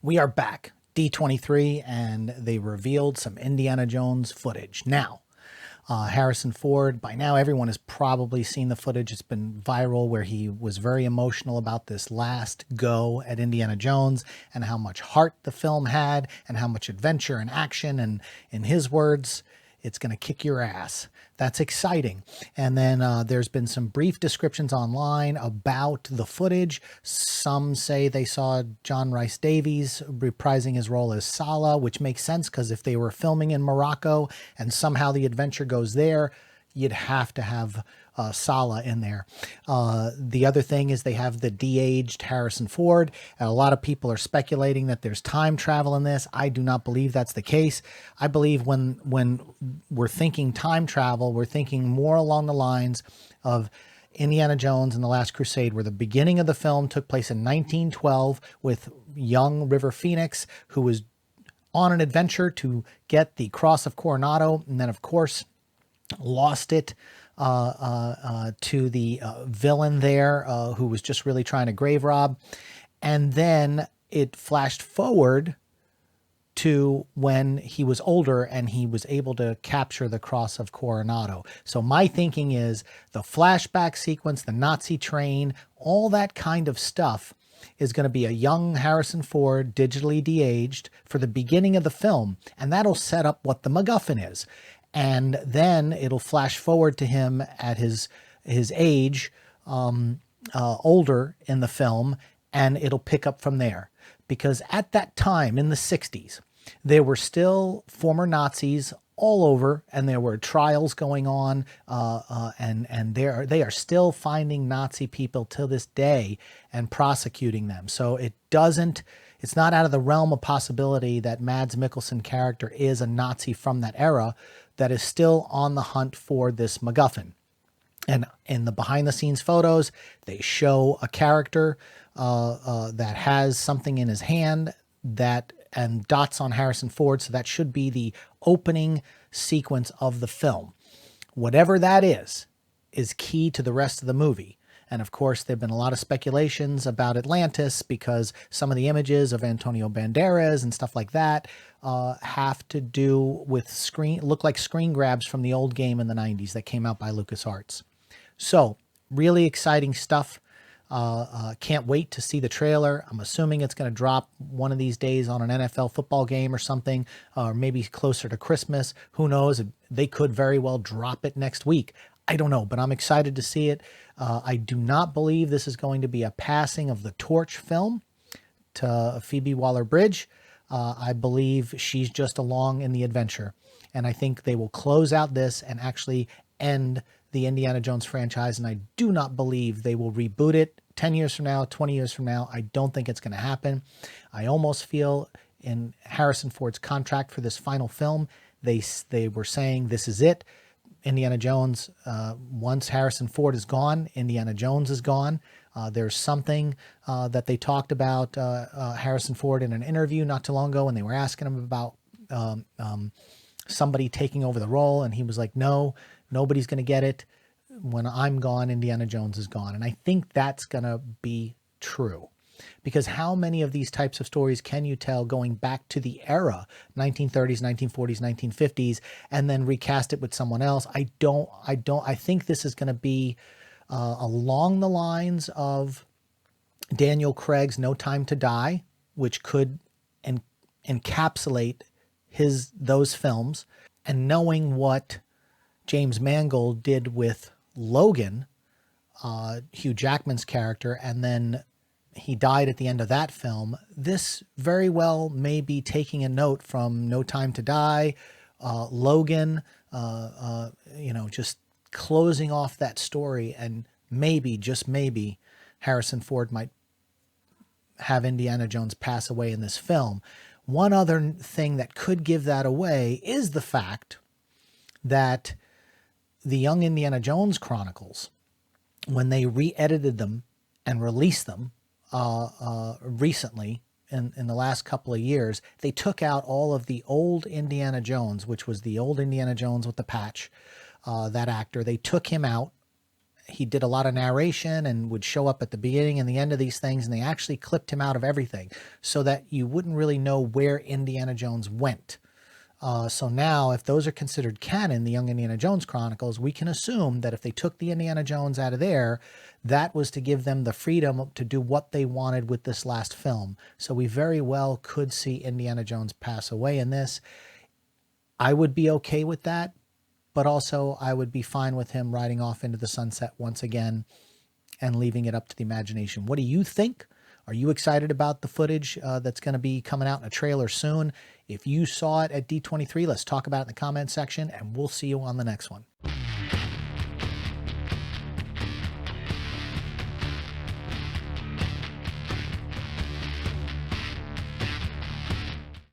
We are back, D23, and they revealed some Indiana Jones footage. Now, Harrison Ford, by now everyone has probably seen the footage. It's been viral where he was very emotional about this last go at Indiana Jones and how much heart the film had and how much adventure and action. And in his words, it's going to kick your ass. That's exciting. And then there's been some brief descriptions online about the footage. Some say they saw John Rhys Davies reprising his role as Sallah, which makes sense because if they were filming in Morocco and somehow the adventure goes there, you'd have to have Sallah in there. The other thing is they have the de-aged Harrison Ford. And a lot of people are speculating that there's time travel in this. I do not believe that's the case. I believe when we're thinking time travel, we're thinking more along the lines of Indiana Jones and the Last Crusade, where the beginning of the film took place in 1912 with young River Phoenix, who was on an adventure to get the Cross of Coronado, and then, of course, lost it to the villain there who was just really trying to grave rob. And then it flashed forward to when he was older and he was able to capture the Cross of Coronado. So my thinking is the flashback sequence, the Nazi train, all that kind of stuff is going to be a young Harrison Ford, digitally de-aged, for the beginning of the film. And that'll set up what the MacGuffin is. And then it'll flash forward to him at his age, older in the film, and it'll pick up from there. Because at that time in the 60s, there were still former Nazis all over, and there were trials going on, and they are still finding Nazi people to this day and prosecuting them. So it's not out of the realm of possibility that Mads Mikkelsen character is a Nazi from that era that is still on the hunt for this MacGuffin. And in the behind-the-scenes photos, they show a character that has something in his hand and dots on Harrison Ford, so that should be the opening sequence of the film. Whatever that is key to the rest of the movie. And of course, there have been a lot of speculations about Atlantis because some of the images of Antonio Banderas and stuff like that have to do with look like screen grabs from the old game in the 90s that came out by LucasArts. So really exciting stuff. Can't wait to see the trailer. I'm assuming it's going to drop one of these days on an NFL football game or something, or maybe closer to Christmas. Who knows? They could very well drop it next week. I don't know, but I'm excited to see it. I do not believe this is going to be a passing of the torch film to Phoebe Waller-Bridge. I believe she's just along in the adventure. And I think they will close out this and actually end the Indiana Jones franchise. And I do not believe they will reboot it 10 years from now, 20 years from now. I don't think it's going to happen. I almost feel in Harrison Ford's contract for this final film, they were saying this is it. Indiana Jones, once Harrison Ford is gone, Indiana Jones is gone. There's something that they talked about Harrison Ford in an interview not too long ago when they were asking him about somebody taking over the role. And he was like, no, nobody's going to get it. When I'm gone, Indiana Jones is gone. And I think that's going to be true. Because how many of these types of stories can you tell going back to the era, 1930s, 1940s, 1950s, and then recast it with someone else? I think this is going to be along the lines of Daniel Craig's No Time to Die, which could encapsulate those films. And knowing what James Mangold did with Logan, Hugh Jackman's character, and then he died at the end of that film, this very well may be taking a note from No Time to Die, Logan, just closing off that story. And maybe, just maybe, Harrison Ford might have Indiana Jones pass away in this film. One other thing that could give that away is the fact that the Young Indiana Jones Chronicles, when they re-edited them and released them, recently in the last couple of years, they took out all of the old Indiana Jones, which was the old Indiana Jones with the patch, that actor. They took him out he did a lot of narration and would show up at the beginning and the end of these things, and they actually clipped him out of everything so that you wouldn't really know where Indiana Jones went. So now, if those are considered canon, the Young Indiana Jones Chronicles, we can assume that if they took the Indiana Jones out of there, that was to give them the freedom to do what they wanted with this last film. So we very well could see Indiana Jones pass away in this. I would be okay with that, but also I would be fine with him riding off into the sunset once again and leaving it up to the imagination. What do you think? Are you excited about the footage that's going to be coming out in a trailer soon? If you saw it at D23, let's talk about it in the comment section, and we'll see you on the next one.